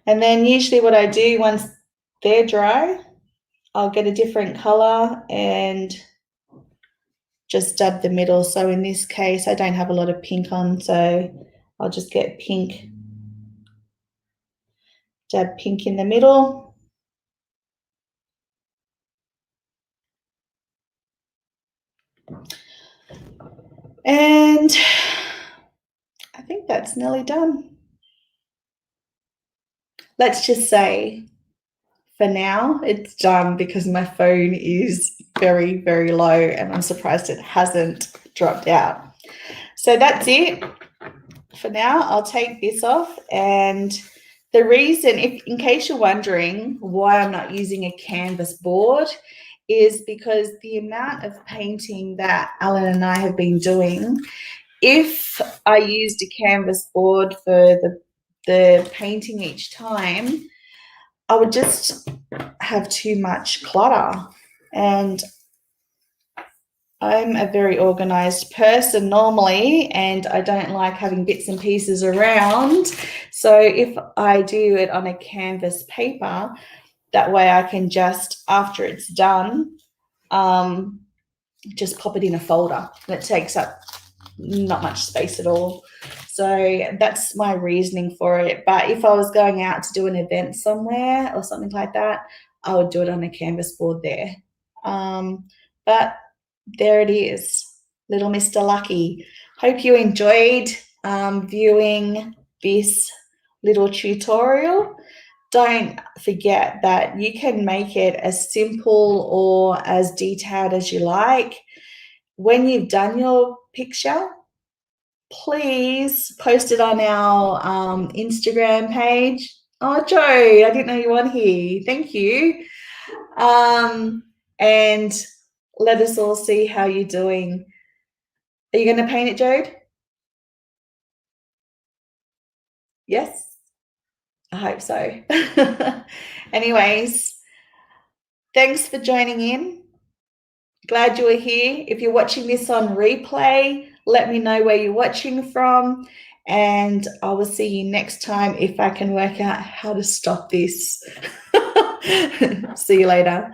And then usually what I do once they're dry, I'll get a different color and just dab the middle. So in this case, I don't have a lot of pink on, so I'll just get pink, dab pink in the middle. And I think that's nearly done. Let's just say for now it's done because my phone is very, very low and I'm surprised it hasn't dropped out. So that's it for now. I'll take this off, and the reason, in case you're wondering why I'm not using a canvas board, is because the amount of painting that Alan and I have been doing, if I used a canvas board for the painting each time, I would just have too much clutter. And I'm a very organized person normally, and I don't like having bits and pieces around. So if I do it on a canvas paper, that way I can just, after it's done, just pop it in a folder, and it takes up not much space at all. So that's my reasoning for it. But if I was going out to do an event somewhere or something like that, I would do it on a canvas board there. But there it is, little Mr. Lucky. Hope you enjoyed viewing this little tutorial. Don't forget that you can make it as simple or as detailed as you like. When you've done your picture, please post it on our Instagram page. Oh, Joe, I didn't know you were here. Thank you. And let us all see how you're doing. Are you going to paint it, Jode? Yes? I hope so. Anyways, thanks for joining in. Glad you were here. If you're watching this on replay, let me know where you're watching from, and I will see you next time if I can work out how to stop this. See you later.